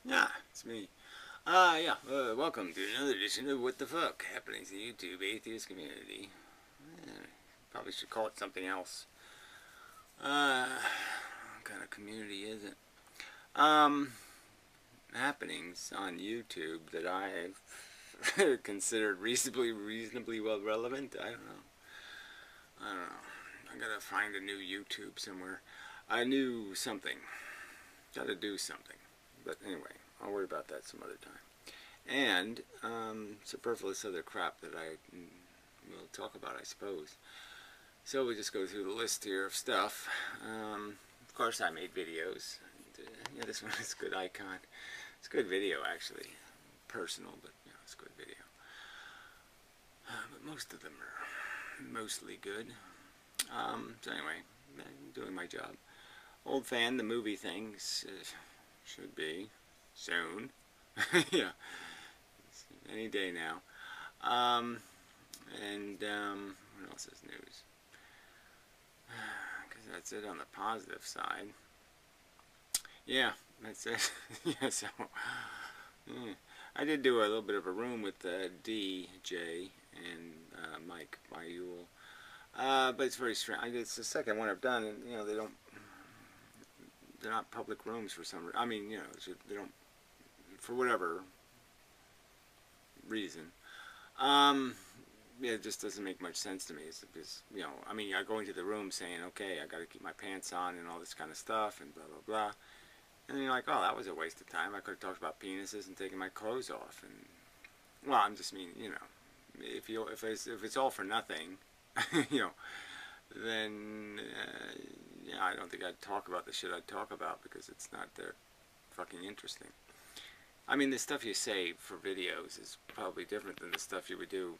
Yeah, it's me. Welcome to another edition of What the Fuck Happenings in the YouTube Atheist Community. Yeah, probably should call it something else. What kind of community is it? Happenings on YouTube that I've considered reasonably well relevant. I don't know. I gotta find a new YouTube somewhere. I knew something. Gotta do something. But anyway, I'll worry about that some other time. And superfluous other crap that I will talk about, I suppose. So we'll just go through the list here of stuff. Of course, I made videos. And, yeah, this one is a good icon. It's a good video, actually. Personal, but it's a good video. But most of them are mostly good. So anyway, I'm doing my job. Old fan, the movie things should be soon. Yeah, any day now. What else is news? Because that's it on the positive side. Yeah, that's it. Yeah, so I did do a little bit of a room with DJ and Mike Mayul. But it's very strange. It's the second one I've done, and they're not public rooms for some reason. I mean, they don't, for whatever reason. Yeah, it just doesn't make much sense to me. It's because, I mean, I go into the room saying, okay, I got to keep my pants on and all this kind of stuff and blah, blah, blah. And then you're like, oh, that was a waste of time. I could have talked about penises and taken my clothes off. And, well, I'm just mean, if it's all for nothing, then, I don't think I'd talk about the shit I'd talk about because it's not that fucking interesting. I mean, the stuff you say for videos is probably different than the stuff you would do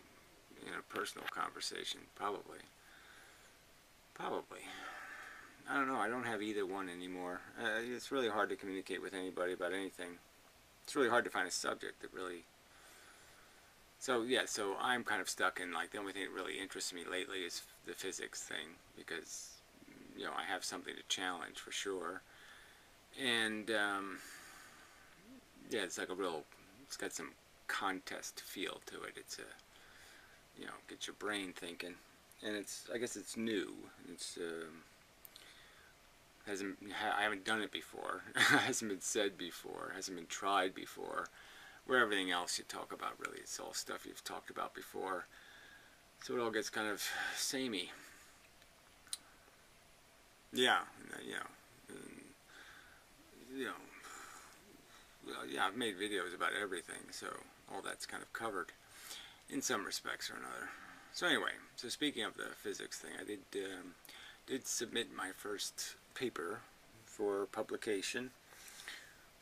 in a personal conversation. Probably. I don't know. I don't have either one anymore. It's really hard to communicate with anybody about anything. It's really hard to find a subject that really... So I'm kind of stuck in, like, the only thing that really interests me lately is the physics thing, because, I have something to challenge for sure. And, yeah, it's like it's got some contest feel to it. It's get your brain thinking. And I guess it's new. I haven't done it before. It hasn't been said before. It hasn't been tried before. Where everything else you talk about, really, it's all stuff you've talked about before. So it all gets kind of samey. Yeah, I've made videos about everything, so all that's kind of covered in some respects or another. So anyway, so speaking of the physics thing, I did submit my first paper for publication.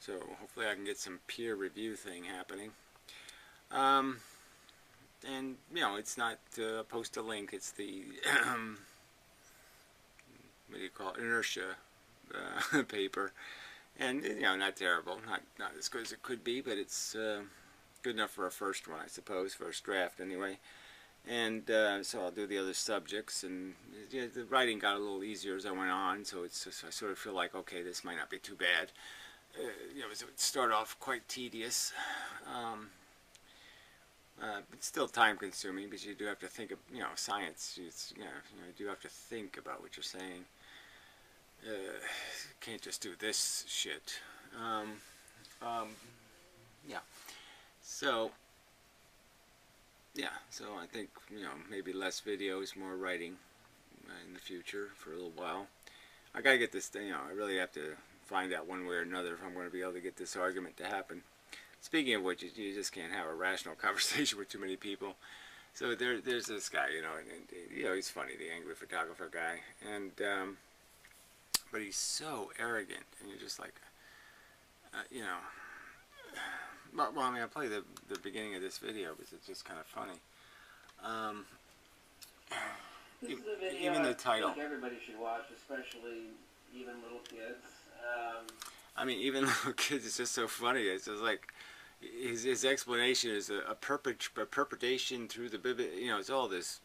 So hopefully I can get some peer review thing happening. And, it's not post a link, it's the, what do you call it, inertia paper. And, not terrible, not as good as it could be, but it's good enough for a first one, I suppose, first draft anyway. And so I'll do the other subjects, and the writing got a little easier as I went on, so I sort of feel like, okay, this might not be too bad. It would start off quite tedious, but still time-consuming because you do have to think of, science. You do have to think about what you're saying. Can't just do this shit. Yeah. So I think, maybe less videos, more writing in the future for a little while. I gotta get this thing, I really have to find out one way or another if I'm going to be able to get this argument to happen. Speaking of which, you just can't have a rational conversation with too many people. So there's this guy, and he's funny, the angry photographer guy, and but he's so arrogant, and you're just like, well, I mean, I'll play the beginning of this video because it's just kind of funny. This is a video even the title. I think everybody should watch, especially even little kids. I mean, even little kids, it's just so funny. It's just like his explanation is a perpetration through the Bible. It's all this,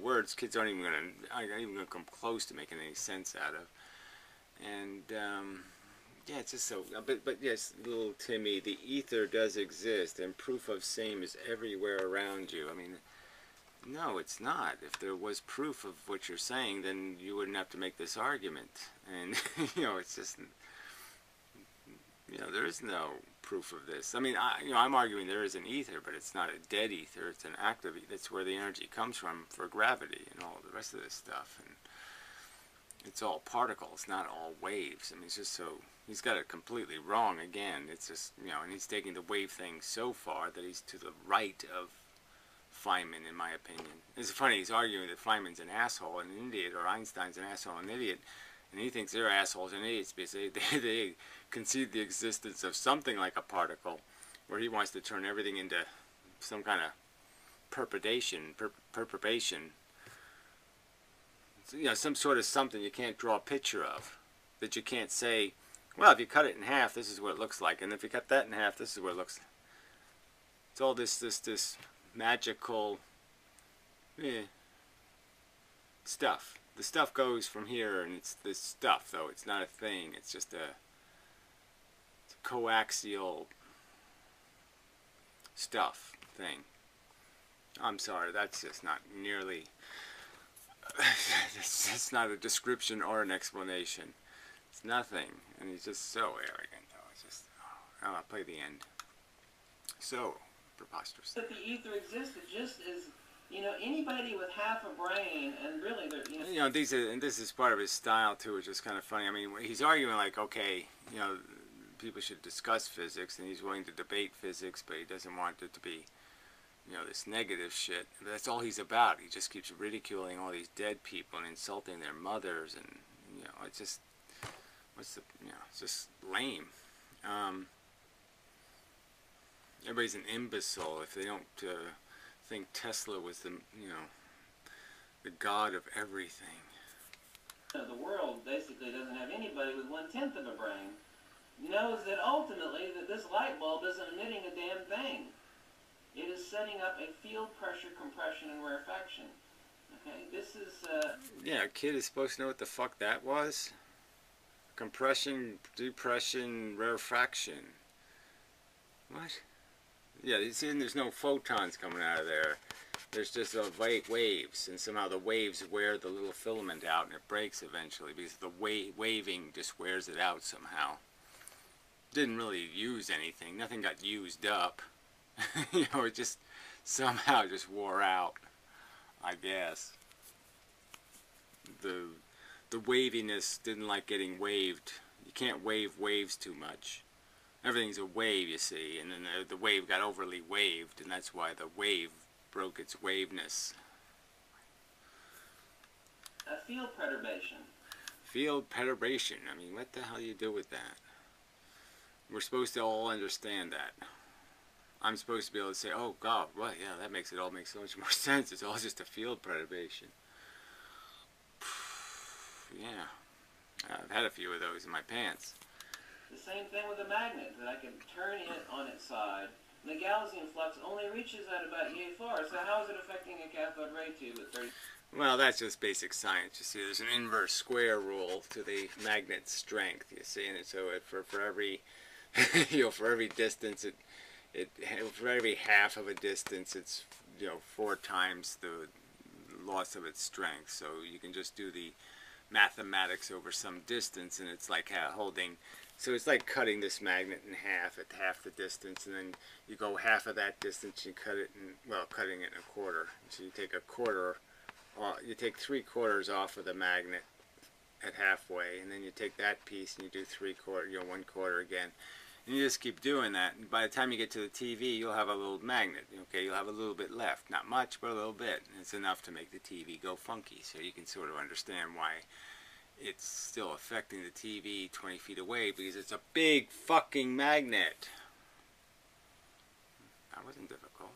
words kids aren't even gonna come close to making any sense out of. And Yeah, it's just so, but yes, little Timmy, the ether does exist, and proof of same is everywhere around you. I mean, no, it's not. If there was proof of what you're saying, then you wouldn't have to make this argument. And, it's just, there is no proof of this. I mean, I'm arguing there is an ether, but it's not a dead ether. It's an active ether. That's where the energy comes from for gravity and all the rest of this stuff. And it's all particles, not all waves. I mean, it's just so, he's got it completely wrong again. It's just, and he's taking the wave thing so far that he's to the right of Feynman, in my opinion. It's funny, he's arguing that Feynman's an asshole and an idiot, or Einstein's an asshole and an idiot, and he thinks they're assholes and idiots because they concede the existence of something like a particle, where he wants to turn everything into some kind of perturbation, some sort of something you can't draw a picture of, that you can't say, well, if you cut it in half, this is what it looks like, and if you cut that in half, this is what it looks like. It's all this magical stuff. The stuff goes from here, and it's this stuff, though. It's not a thing. It's just it's a coaxial stuff thing. I'm sorry, that's just not nearly... it's not a description or an explanation. It's nothing. And he's just so arrogant, though. It's just... I'll play the end. So preposterous. That the ether existed just as, anybody with half a brain, and really, and this is part of his style too, which is kind of funny. I mean, he's arguing like, okay, people should discuss physics, and he's willing to debate physics, but he doesn't want it to be, this negative shit. But that's all he's about. He just keeps ridiculing all these dead people and insulting their mothers, and it's just, it's just lame. Everybody's an imbecile if they don't think Tesla was the god of everything. The world basically doesn't have anybody with 1/10 of a brain. Knows that ultimately that this light bulb isn't emitting a damn thing. It is setting up a field pressure compression and rarefaction. Okay, this is yeah, a kid is supposed to know what the fuck that was. Compression, depression, rarefaction. What? Yeah, you see, there's no photons coming out of there. There's just waves, and somehow the waves wear the little filament out, and it breaks eventually because the waving just wears it out somehow. Didn't really use anything. Nothing got used up. It just somehow just wore out, I guess. The waviness didn't like getting waved. You can't wave waves too much. Everything's a wave, you see, and then the wave got overly waved, and that's why the wave broke its waveness. a field perturbation. Field perturbation. I mean, what the hell do you do with that? We're supposed to all understand that. I'm supposed to be able to say, oh God, well, yeah, that makes it all make so much more sense. It's all just a field perturbation. Yeah, I've had a few of those in my pants. The same thing with a magnet, that I can turn it on its side. The Gaussian flux only reaches out about yay far, so how is it affecting a cathode ray tube at 30? Well, that's just basic science. You see, there's an inverse square rule to the magnet's strength. You see, and so for every, for every distance, for every half of a distance, it's 4 times the loss of its strength. So you can just do the mathematics over some distance, and it's like holding. So it's like cutting this magnet in half at half the distance, and then you go half of that distance, you cut it in, well, cutting it in a quarter. So you take a quarter, you take 3/4 off of the magnet at halfway, and then you take that piece and you do 3/4, 1/4 again. And you just keep doing that, and by the time you get to the TV, you'll have a little magnet, okay? You'll have a little bit left. Not much, but a little bit. And it's enough to make the TV go funky, so you can sort of understand why it's still affecting the TV 20 feet away, because it's a big fucking magnet. That wasn't difficult.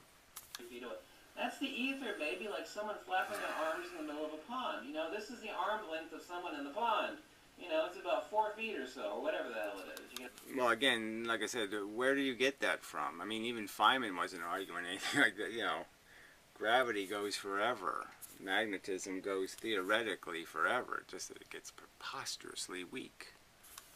That's the ether, baby, like someone flapping their arms in the middle of a pond. This is the arm length of someone in the pond. It's about 4 feet or so, or whatever the hell it is. Well, again, like I said, where do you get that from? I mean, even Feynman wasn't arguing anything like that, Gravity goes forever. Magnetism goes theoretically forever, just that it gets preposterously weak.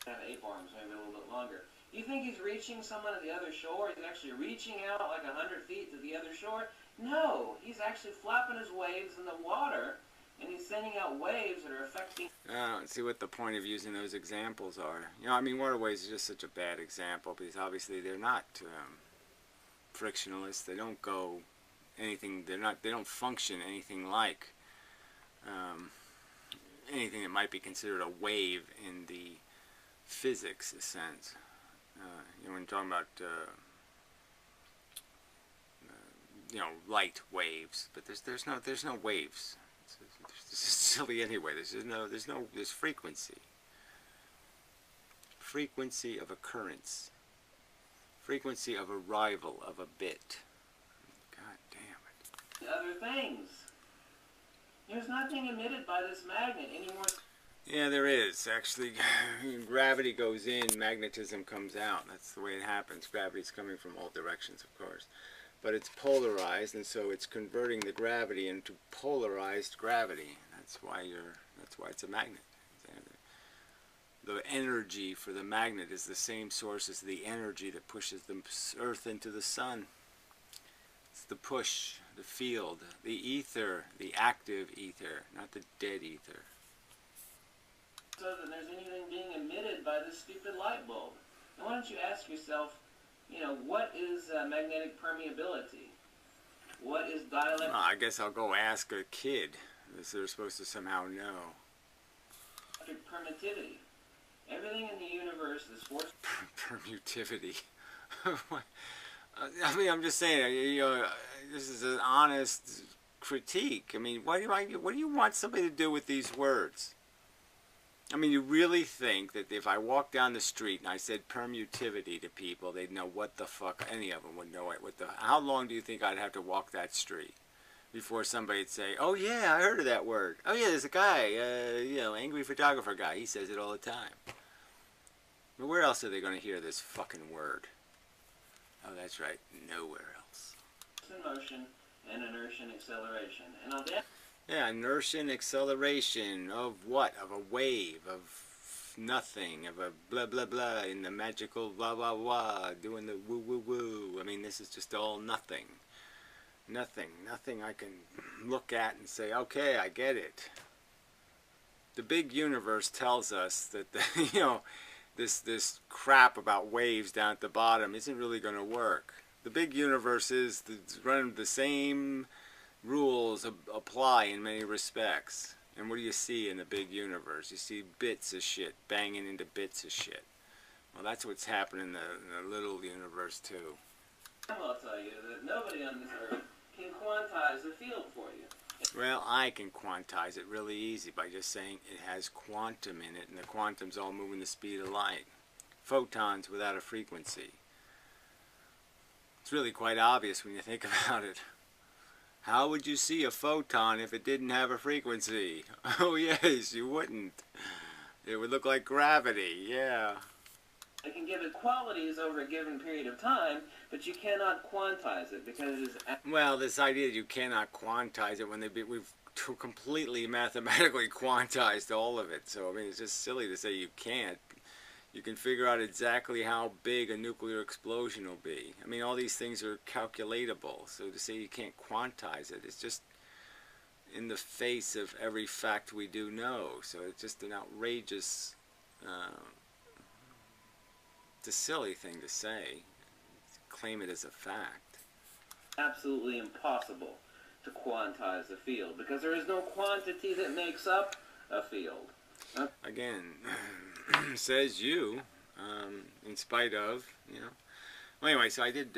have 8 arms, maybe a little bit longer. You think he's reaching someone at the other shore? He's actually reaching out like 100 feet to the other shore? No, he's actually flapping his waves in the water, and he's sending out waves that are affecting... I don't see what the point of using those examples are. You know, I mean, waterways is just such a bad example because obviously they're not frictionless. They don't go anything. They don't function anything like anything that might be considered a wave in the physics sense. You know, when you're talking about you know, light waves, but there's no waves. It's silly anyway. There's frequency. Frequency of occurrence. Frequency of arrival of a bit. God damn it. Other things. There's nothing emitted by this magnet anymore. Yeah, there is. Actually, gravity goes in, magnetism comes out. That's the way it happens. Gravity's coming from all directions, of course. But it's polarized, and so it's converting the gravity into polarized gravity. That's why it's a magnet. The energy for the magnet is the same source as the energy that pushes the Earth into the sun. It's the push, the field, the ether, the active ether, not the dead ether. So that there's anything being emitted by this stupid light bulb. Now why don't you ask yourself, you know, what is magnetic permeability? What is dielectric? Well, I guess I'll go ask a kid. They're supposed to somehow know. Permittivity. Everything in the universe is forced. Permutivity. I mean, I'm just saying. You know, this is an honest critique. I mean, what do you want somebody to do with these words? I mean, you really think that if I walked down the street and I said permutivity to people, they'd know what the fuck, any of them would know it. How long do you think I'd have to walk that street before somebody'd say, oh yeah, I heard of that word. Oh yeah, there's a guy, you know, angry photographer guy, he says it all the time. But where else are they going to hear this fucking word? Oh, that's right, nowhere else. Motion and inertia and acceleration. And on that... Yeah, inertia and acceleration of what? Of a wave, of nothing, of a blah blah blah, in the magical blah blah blah, doing the woo woo woo. I mean, this is just all nothing. Nothing I can look at and say, okay, I get it. The big universe tells us that, you know, this crap about waves down at the bottom isn't really going to work. The big universe is running the same rules apply in many respects. And what do you see in the big universe? You see bits of shit banging into bits of shit. Well, that's what's happening in the little universe too. I'll tell you that nobody on this earth can quantize the field for you. Well, I can quantize it really easy by just saying it has quantum in it, and the quantum's all moving the speed of light. Photons without a frequency. It's really quite obvious when you think about it. How would you see a photon if it didn't have a frequency? Oh yes, you wouldn't. It would look like gravity, yeah. It can give it qualities over a given period of time, but you cannot quantize it because it is... Well, this idea that you cannot quantize it when we've completely mathematically quantized all of it. So, I mean, it's just silly to say you can't. You can figure out exactly how big a nuclear explosion will be. I mean, all these things are calculatable. So to say you can't quantize it, it's just in the face of every fact we do know. So it's just an outrageous... it's a silly thing to say. Claim it as a fact. Absolutely impossible to quantize the field because there is no quantity that makes up a field. Again, says you, in spite of, you know. Well, anyway, so I did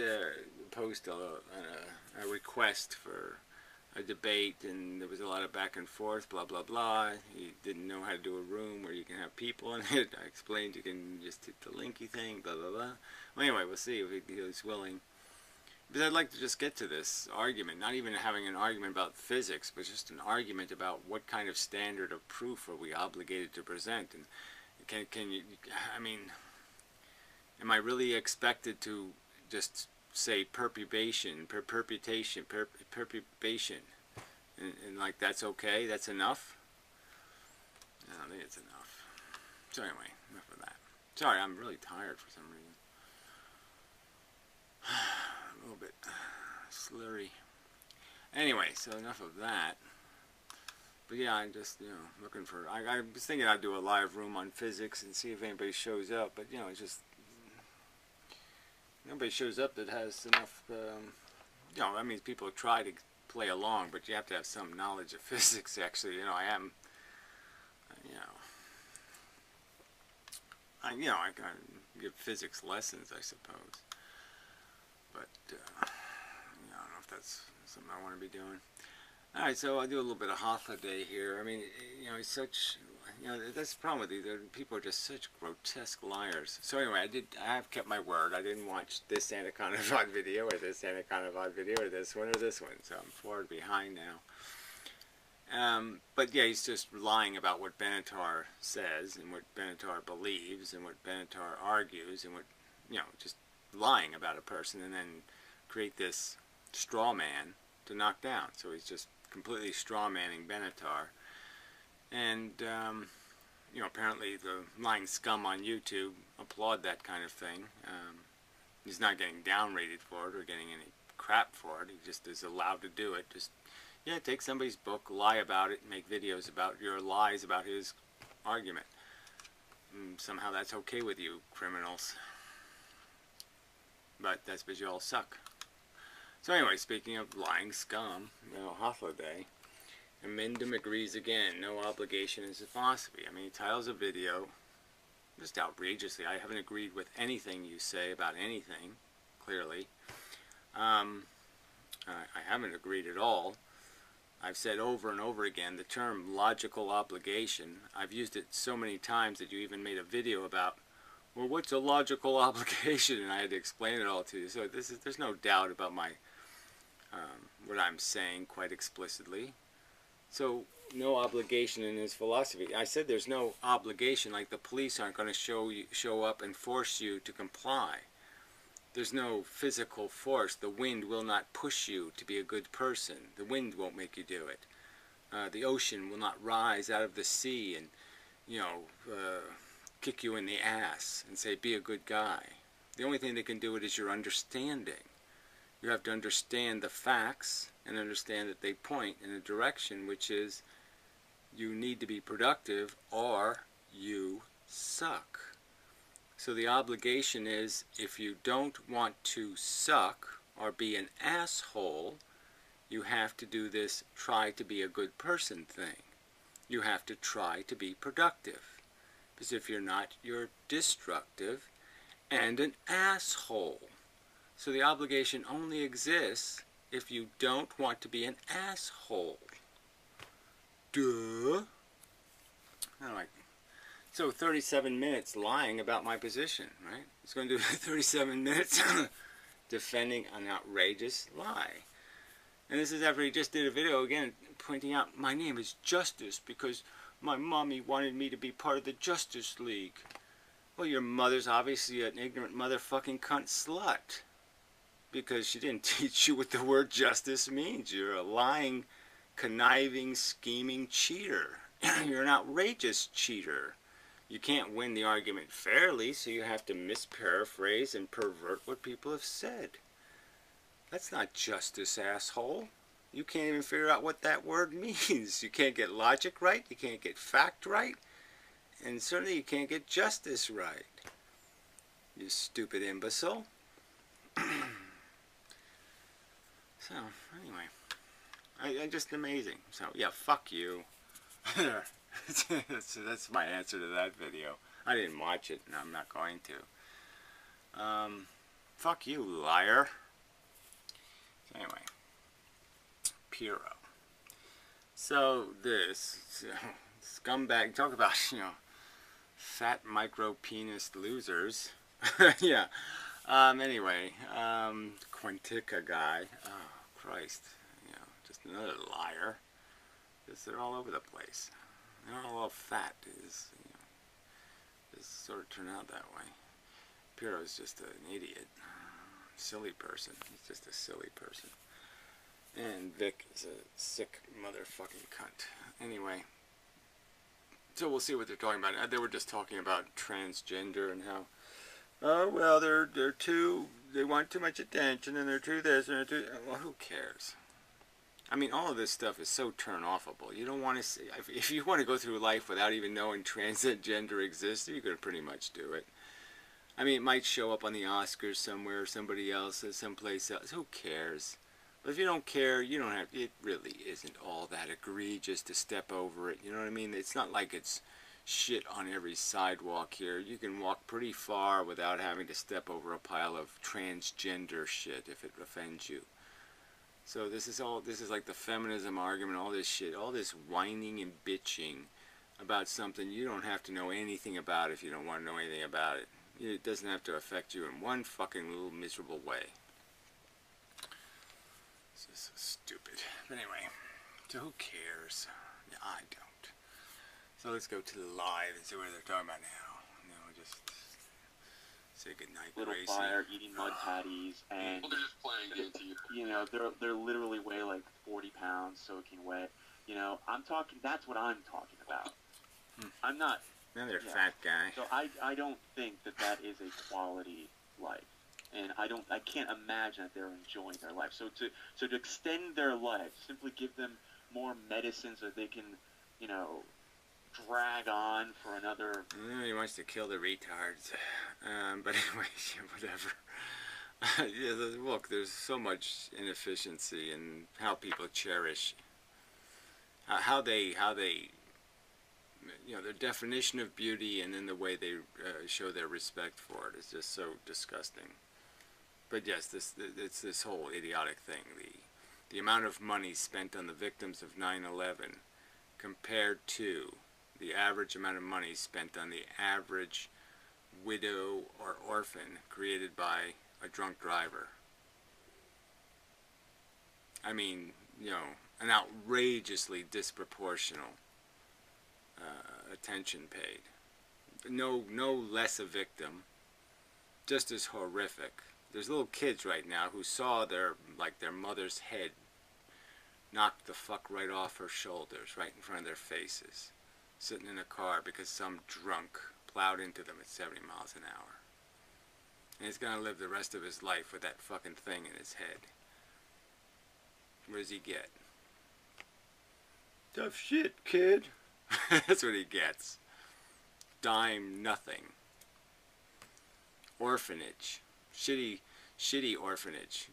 post a request for a debate, and there was a lot of back and forth, blah, blah, blah. He didn't know how to do a room where you can have people in it. I explained you can just hit the linky thing, blah, blah, blah. Well, anyway, we'll see if he's willing. But I'd like to just get to this argument, not even having an argument about physics, but just an argument about what kind of standard of proof are we obligated to present. And can you, I mean, am I really expected to just say perturbation, and like that's okay, that's enough? I don't think it's enough. So anyway, enough of that. Sorry, I'm really tired for some reason. A little bit slurry. Anyway, so enough of that. But yeah, I'm just, looking for... I was thinking I'd do a live room on physics and see if anybody shows up. But, it's just... Nobody shows up that has enough... that means people try to play along, but you have to have some knowledge of physics, actually. I am... I can give physics lessons, I suppose. But, I don't know if that's something I want to be doing. Alright, so I'll do a little bit of holiday here. I mean, it's such... that's the problem with these. People are just such grotesque liars. So anyway, I have kept my word. I didn't watch this Anaconda VOD video, or this Anaconda VOD video, or this one, So I'm forward behind now. But yeah, he's just lying about what Benatar says, and what Benatar believes, and what Benatar argues, and what, just lying about a person, and then create this straw man to knock down. So he's just completely straw manning Benatar. And, apparently the lying scum on YouTube applaud that kind of thing. He's not getting downrated for it or getting any crap for it. He just is allowed to do it. Just, take somebody's book, lie about it, and make videos about your lies about his argument. And somehow that's okay with you, criminals. But that's because you all suck. So anyway, speaking of lying scum, Hofla Day, Inmendham agrees again. No obligation is a philosophy. I mean, he titles a video just outrageously. I haven't agreed with anything you say about anything, clearly. I haven't agreed at all. I've said over and over again the term logical obligation. I've used it so many times that you even made a video about, well, what's a logical obligation? And I had to explain it all to you. So there's no doubt about my what I'm saying quite explicitly. So no obligation in his philosophy. I said there's no obligation, like the police aren't going to show up and force you to comply. There's no physical force. The wind will not push you to be a good person. The wind won't make you do it. The ocean will not rise out of the sea and, kick you in the ass and say, be a good guy. The only thing that can do it is your understanding. You have to understand the facts and understand that they point in a direction which is you need to be productive or you suck. So the obligation is, if you don't want to suck or be an asshole, you have to do this try to be a good person thing. You have to try to be productive. Because if you're not, you're destructive and an asshole. So the obligation only exists if you don't want to be an asshole. Duh. So 37 minutes lying about my position, right? It's going to do 37 minutes defending an outrageous lie. And this is after he just did a video again pointing out, my name is Justice because my mommy wanted me to be part of the Justice League. Well, your mother's obviously an ignorant motherfucking cunt slut. Because she didn't teach you what the word justice means. You're a lying, conniving, scheming cheater. You're an outrageous cheater. You can't win the argument fairly, so you have to misparaphrase and pervert what people have said. That's not justice, asshole. You can't even figure out what that word means. You can't get logic right, you can't get fact right, and certainly you can't get justice right. You stupid imbecile. So, anyway, just amazing. So, yeah, fuck you. That's my answer to that video. I didn't watch it, and I'm not going to. Fuck you, liar. So, anyway, Piro. So, this scumbag, talk about, fat micro-penis losers. Yeah. Anyway, Quantica guy, oh Christ, just another liar. They're all over the place. They're all fat. Just sort of turn out that way. Piro's just an idiot, silly person. He's just a silly person. And Vic is a sick motherfucking cunt. Anyway, So we'll see what they're talking about. They were just talking about transgender and how, oh well, they're too, they want too much attention and they're too this and they're too. Well, who cares? I mean, all of this stuff is so turn-offable. You don't want to see, if you want to go through life without even knowing transgender exists, you can pretty much do it. I mean, it might show up on the Oscars somewhere, somebody else, someplace else. Who cares? But if you don't care, you don't have. It really isn't all that egregious to step over it. You know what I mean? It's not like it's shit on every sidewalk here. You can walk pretty far without having to step over a pile of transgender shit if it offends you. So this is like the feminism argument, all this shit, all this whining and bitching about something you don't have to know anything about if you don't want to know anything about it. It doesn't have to affect you in one fucking little miserable way. It's just so stupid. But anyway, so who cares? Yeah, I don't. So let's go to the live and see what they're talking about now. You know, just say goodnight, Little Gracie. fire, eating mud patties, and Well, they're just playing into you. you know they're literally weigh like 40 pounds, soaking wet. You know, I'm talking. That's what I'm talking about. I'm not. Another Yeah. fat guy. So I don't think that is a quality life, and I can't imagine that they're enjoying their life. So to extend their life, simply give them more medicine so they can, you know, drag on for another. He wants to kill the retards. But anyway, whatever. Yeah, look, there's so much inefficiency in how people cherish, how they, you know, their definition of beauty and then the way they show their respect for it is just so disgusting. But yes, it's this whole idiotic thing. The amount of money spent on the victims of 9/11 compared to the average amount of money spent on the average widow or orphan created by a drunk driver. I mean, you know, an outrageously disproportional attention paid. No less a victim, just as horrific. There's little kids right now who saw their mother's head knocked the fuck right off her shoulders, right in front of their faces, sitting in a car because some drunk plowed into them at 70 miles an hour. And he's gonna live the rest of his life with that fucking thing in his head. What does he get? Tough shit, kid. That's what he gets. Dime nothing. Orphanage. Shitty orphanage.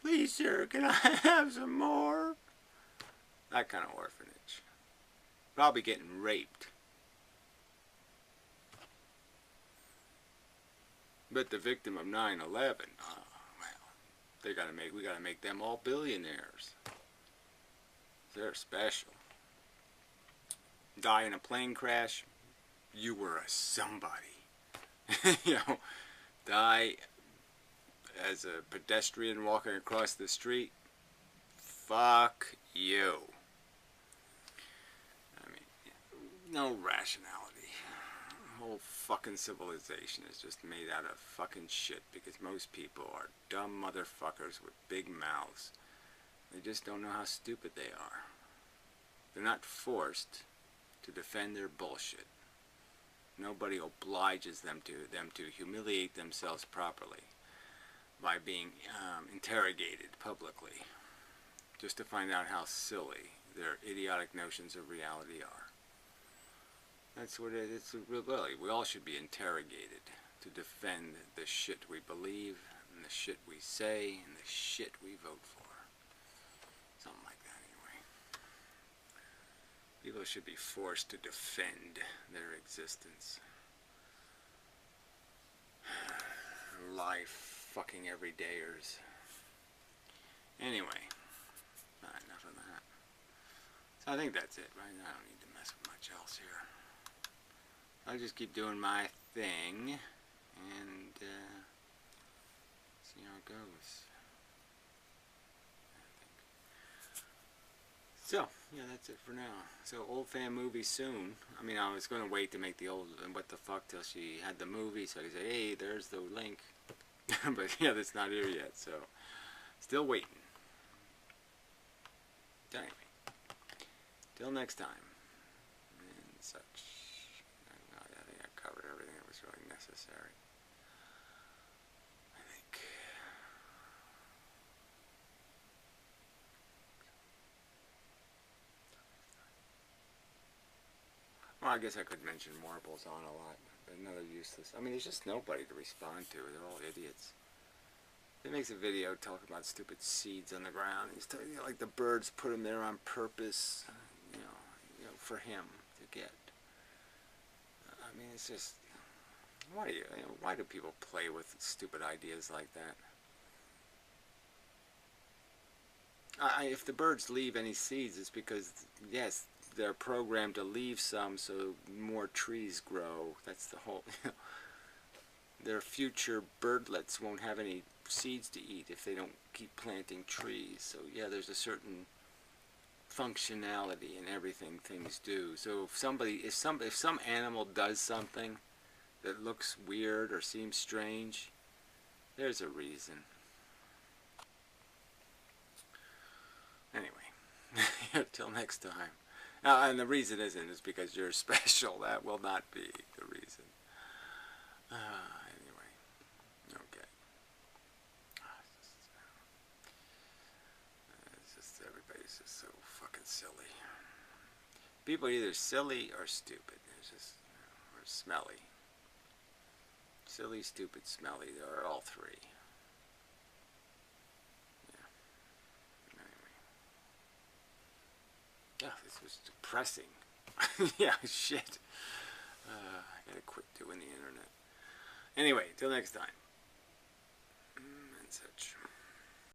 Please, sir, can I have some more? That kind of orphanage. Probably getting raped. But the victim of 9/11, oh, well, we gotta make them all billionaires. They're special. Die in a plane crash, you were a somebody. You know, die as a pedestrian walking across the street, fuck you. I mean, no rationality. The whole fucking civilization is just made out of fucking shit because most people are dumb motherfuckers with big mouths. They just don't know how stupid they are. They're not forced to defend their bullshit. Nobody obliges them to humiliate themselves properly by being interrogated publicly just to find out how silly their idiotic notions of reality are. That's what it is. Really, we all should be interrogated to defend the shit we believe and the shit we say and the shit we vote for. Something like that, anyway. People should be forced to defend their existence. Life fucking everydayers. Anyway, enough of that. So I think that's it, right? I don't need to mess with much else here. I'll just keep doing my thing and see how it goes. So, yeah, that's it for now. So, old fan movie soon. I mean, I was going to wait to make the old what the fuck till she had the movie so I could say, hey, there's the link. But yeah, that's not here yet, so still waiting. Anyway, till next time and such. Well, I guess I could mention marbles on a lot, but another useless. I mean, there's just nobody to respond to. They're all idiots. He makes a video talking about stupid seeds on the ground. He's talking, like the birds put them there on purpose, for him to get. I mean, it's just, why do people play with stupid ideas like that? If the birds leave any seeds, it's because, yes, they're programmed to leave some so more trees grow. That's the whole, their future birdlets won't have any seeds to eat if they don't keep planting trees. So yeah, there's a certain functionality in everything things do. So if some animal does something that looks weird or seems strange, there's a reason. Anyway, till next time. And the reason is because you're special. That will not be the reason. Anyway, okay. It's just everybody's just so fucking silly. People are either silly or stupid. It's just, or smelly. Silly, stupid, smelly. They're all three. Yeah, this was depressing. Yeah, shit. I gotta quit doing the internet. Anyway, till next time. And such.